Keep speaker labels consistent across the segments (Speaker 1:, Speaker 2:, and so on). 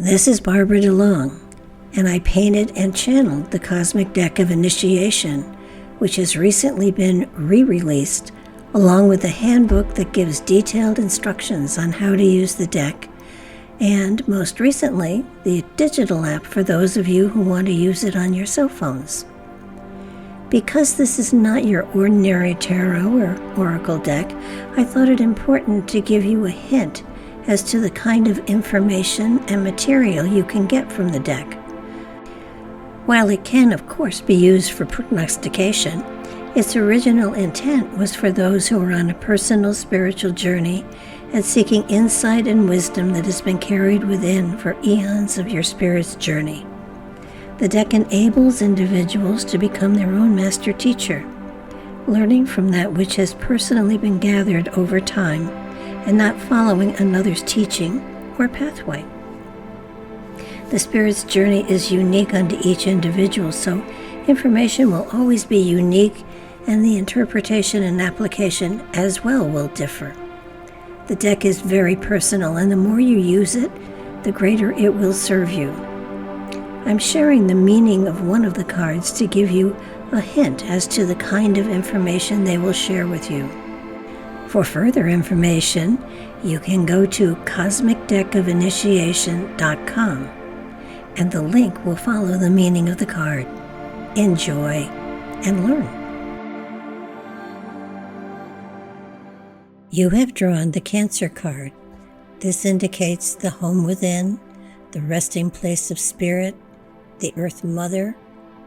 Speaker 1: This is Barbara DeLong, and I painted and channeled the Cosmic Deck of Initiation, which has recently been re-released, along with a handbook that gives detailed instructions on how to use the deck, and most recently, the digital app for those of you who want to use it on your cell phones. Because this is not your ordinary tarot or oracle deck, I thought it important to give you a hint as to the kind of information and material you can get from the deck. While it can, of course, be used for prognostication, its original intent was for those who are on a personal spiritual journey and seeking insight and wisdom that has been carried within for eons of your spirit's journey. The deck enables individuals to become their own master teacher, learning from that which has personally been gathered over time and not following another's teaching or pathway. The spirit's journey is unique unto each individual, so information will always be unique, and the interpretation and application as well will differ. The deck is very personal, and the more you use it, the greater it will serve you. I'm sharing the meaning of one of the cards to give you a hint as to the kind of information they will share with you. For further information, you can go to cosmicdeckofinitiation.com, and the link will follow the meaning of the card. Enjoy and learn. You have drawn the Cancer card. This indicates the home within, the resting place of spirit, the Earth Mother,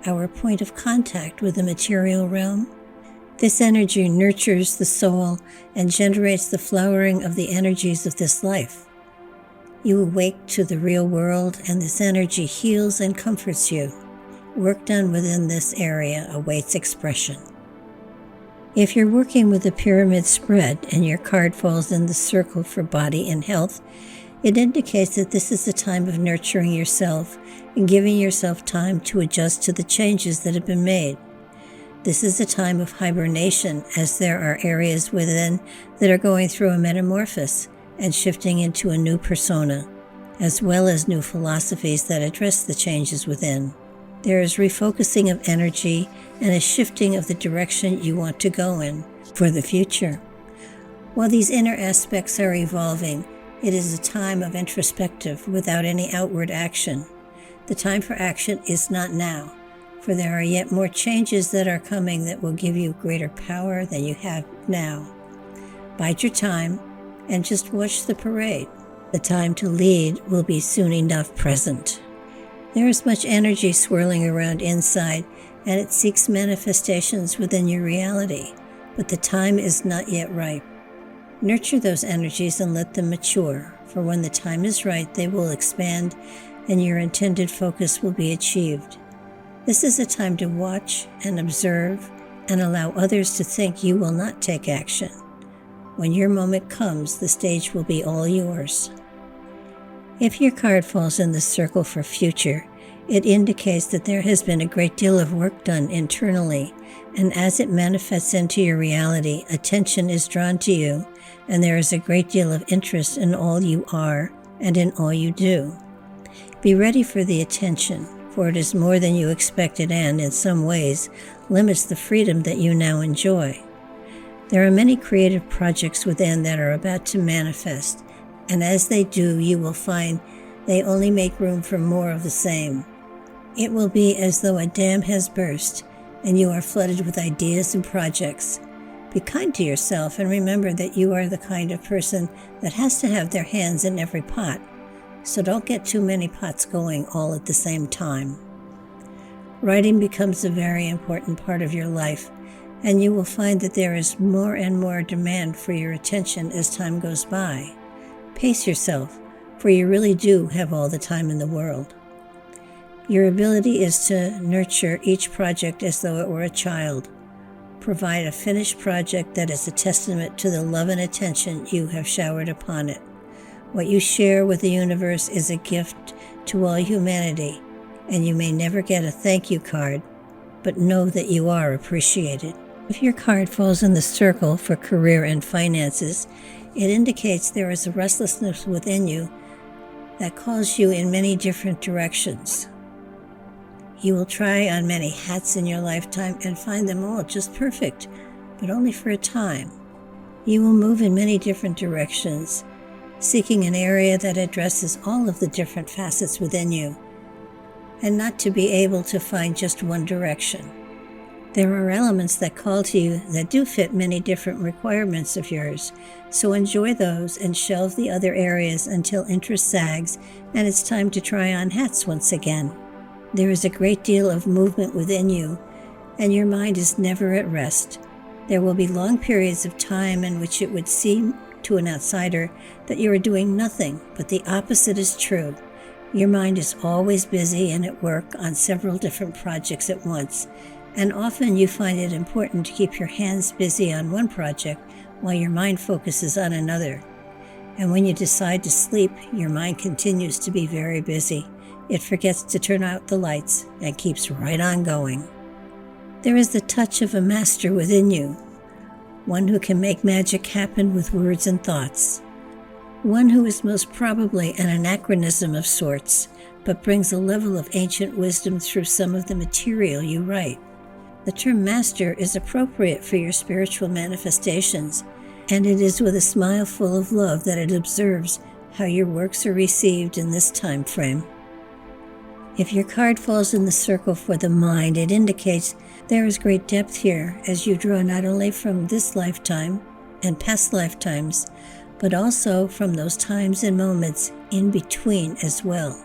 Speaker 1: our point of contact with the material realm. This energy nurtures the soul and generates the flowering of the energies of this life. You awake to the real world, and this energy heals and comforts you. Work done within this area awaits expression. If you're working with a pyramid spread and your card falls in the circle for body and health, it indicates that this is the time of nurturing yourself and giving yourself time to adjust to the changes that have been made. This is a time of hibernation, as there are areas within that are going through a metamorphosis and shifting into a new persona, as well as new philosophies that address the changes within. There is refocusing of energy and a shifting of the direction you want to go in for the future. While these inner aspects are evolving, it is a time of introspective without any outward action. The time for action is not now, for there are yet more changes that are coming that will give you greater power than you have now. Bide your time and just watch the parade. The time to lead will be soon enough present. There is much energy swirling around inside, and it seeks manifestations within your reality, but the time is not yet ripe. Nurture those energies and let them mature, for when the time is right, they will expand and your intended focus will be achieved. This is a time to watch and observe and allow others to think you will not take action. When your moment comes, the stage will be all yours. If your card falls in the circle for future, it indicates that there has been a great deal of work done internally, and as it manifests into your reality, attention is drawn to you, and there is a great deal of interest in all you are and in all you do. Be ready for the attention, for it is more than you expected and, in some ways, limits the freedom that you now enjoy. There are many creative projects within that are about to manifest, and as they do, you will find they only make room for more of the same. It will be as though a dam has burst, and you are flooded with ideas and projects. Be kind to yourself and remember that you are the kind of person that has to have their hands in every pot. So don't get too many pots going all at the same time. Writing becomes a very important part of your life, and you will find that there is more and more demand for your attention as time goes by. Pace yourself, for you really do have all the time in the world. Your ability is to nurture each project as though it were a child. Provide a finished project that is a testament to the love and attention you have showered upon it. What you share with the universe is a gift to all humanity, and you may never get a thank you card, but know that you are appreciated. If your card falls in the circle for career and finances, it indicates there is a restlessness within you that calls you in many different directions. You will try on many hats in your lifetime and find them all just perfect, but only for a time. You will move in many different directions, seeking an area that addresses all of the different facets within you, and not to be able to find just one direction. There are elements that call to you that do fit many different requirements of yours, so enjoy those and shelve the other areas until interest sags and it's time to try on hats once again. There is a great deal of movement within you, and your mind is never at rest. There will be long periods of time in which it would seem to an outsider that you are doing nothing, but the opposite is true. Your mind is always busy and at work on several different projects at once, and often you find it important to keep your hands busy on one project while your mind focuses on another. And when you decide to sleep, your mind continues to be very busy. It forgets to turn out the lights and keeps right on going. There is the touch of a master within you, one who can make magic happen with words and thoughts, one who is most probably an anachronism of sorts, but brings a level of ancient wisdom through some of the material you write. The term master is appropriate for your spiritual manifestations, and it is with a smile full of love that it observes how your works are received in this time frame. If your card falls in the circle for the mind, it indicates there is great depth here as you draw not only from this lifetime and past lifetimes, but also from those times and moments in between as well.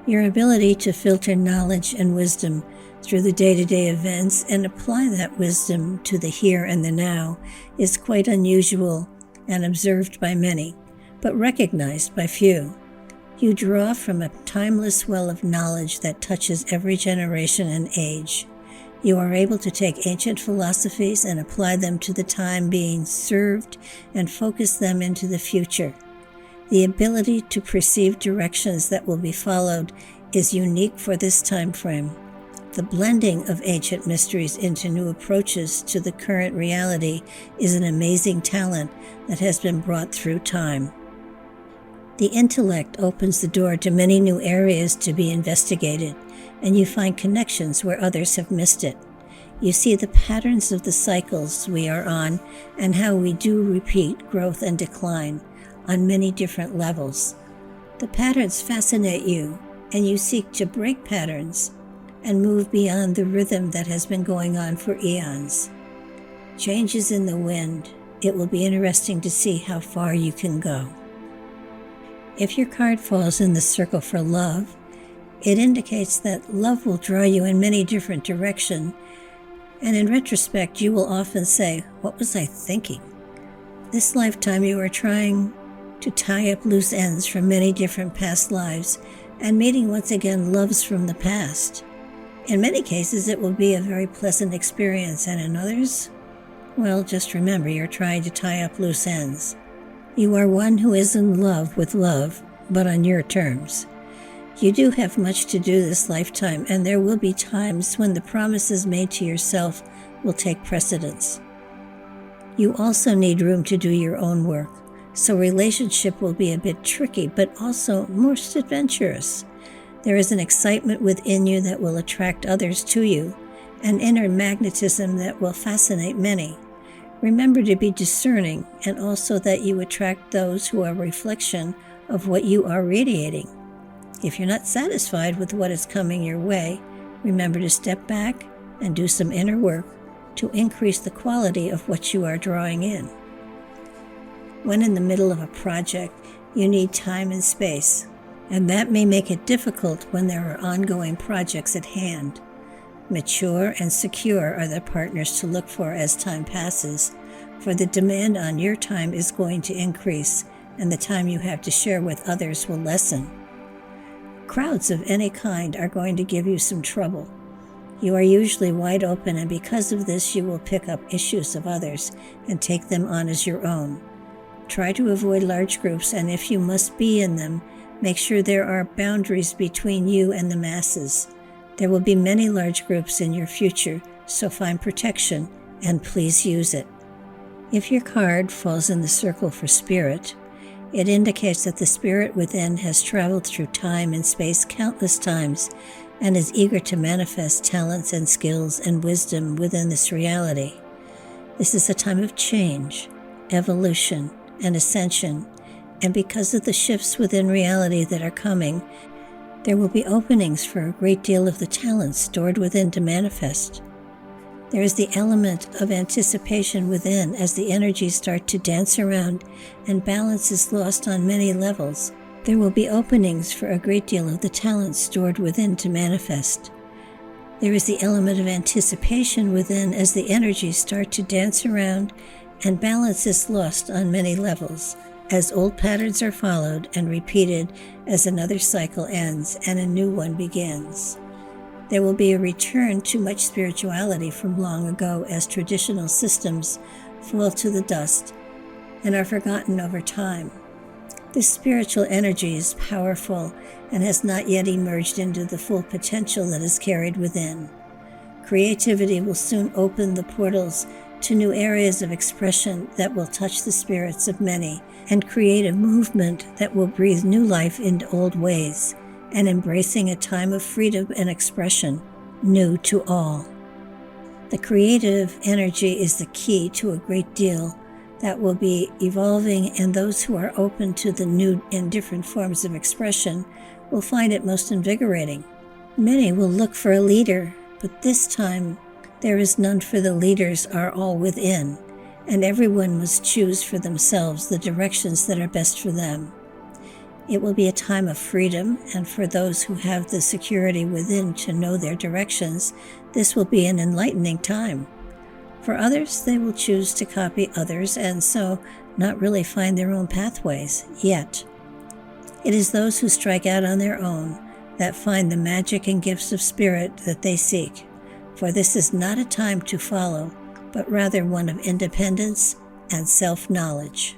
Speaker 1: Your ability to filter knowledge and wisdom through the day-to-day events and apply that wisdom to the here and the now is quite unusual and observed by many, but recognized by few. You draw from a timeless well of knowledge that touches every generation and age. You are able to take ancient philosophies and apply them to the time being served and focus them into the future. The ability to perceive directions that will be followed is unique for this time frame. The blending of ancient mysteries into new approaches to the current reality is an amazing talent that has been brought through time. The intellect opens the door to many new areas to be investigated, and you find connections where others have missed it. You see the patterns of the cycles we are on and how we do repeat growth and decline on many different levels. The patterns fascinate you, and you seek to break patterns and move beyond the rhythm that has been going on for eons. Change is in the wind. It will be interesting to see how far you can go. If your card falls in the circle for love, it indicates that love will draw you in many different directions, and in retrospect, you will often say, "What was I thinking?" This lifetime you are trying to tie up loose ends from many different past lives and meeting once again loves from the past. In many cases, it will be a very pleasant experience, and in others, well, just remember you're trying to tie up loose ends. You are one who is in love with love, but on your terms. You do have much to do this lifetime, and there will be times when the promises made to yourself will take precedence. You also need room to do your own work, so relationship will be a bit tricky, but also most adventurous. There is an excitement within you that will attract others to you, an inner magnetism that will fascinate many. Remember to be discerning, and also that you attract those who are a reflection of what you are radiating. If you're not satisfied with what is coming your way, remember to step back and do some inner work to increase the quality of what you are drawing in. When in the middle of a project, you need time and space, and that may make it difficult when there are ongoing projects at hand. Mature and secure are the partners to look for as time passes, for the demand on your time is going to increase, and the time you have to share with others will lessen. Crowds of any kind are going to give you some trouble. You are usually wide open, and because of this, you will pick up issues of others and take them on as your own. Try to avoid large groups, and if you must be in them, make sure there are boundaries between you and the masses. There will be many large groups in your future, so find protection and please use it. If your card falls in the circle for spirit, It indicates that the spirit within has traveled through time and space countless times and is eager to manifest talents and skills and wisdom within this reality. This is a time of change, evolution, and ascension, and because of the shifts within reality that are coming, there will be openings for a great deal of the talents stored within to manifest. There is the element of anticipation within as the energies start to dance around and balance is lost on many levels. There will be openings for a great deal of the talents stored within to manifest. There is the element of anticipation within as the energies start to dance around and balance is lost on many levels, as old patterns are followed and repeated as another cycle ends and a new one begins. There will be a return to much spirituality from long ago as traditional systems fall to the dust and are forgotten over time. This spiritual energy is powerful and has not yet emerged into the full potential that is carried within. Creativity will soon open the portals to new areas of expression that will touch the spirits of many and create a movement that will breathe new life into old ways and embracing a time of freedom and expression, new to all. The creative energy is the key to a great deal that will be evolving, and those who are open to the new and different forms of expression will find it most invigorating. Many will look for a leader, but this time there is none, for the leaders are all within, and everyone must choose for themselves the directions that are best for them. It will be a time of freedom, and for those who have the security within to know their directions, this will be an enlightening time. For others, they will choose to copy others and so not really find their own pathways yet. It is those who strike out on their own that find the magic and gifts of spirit that they seek, for this is not a time to follow, but rather one of independence and self-knowledge.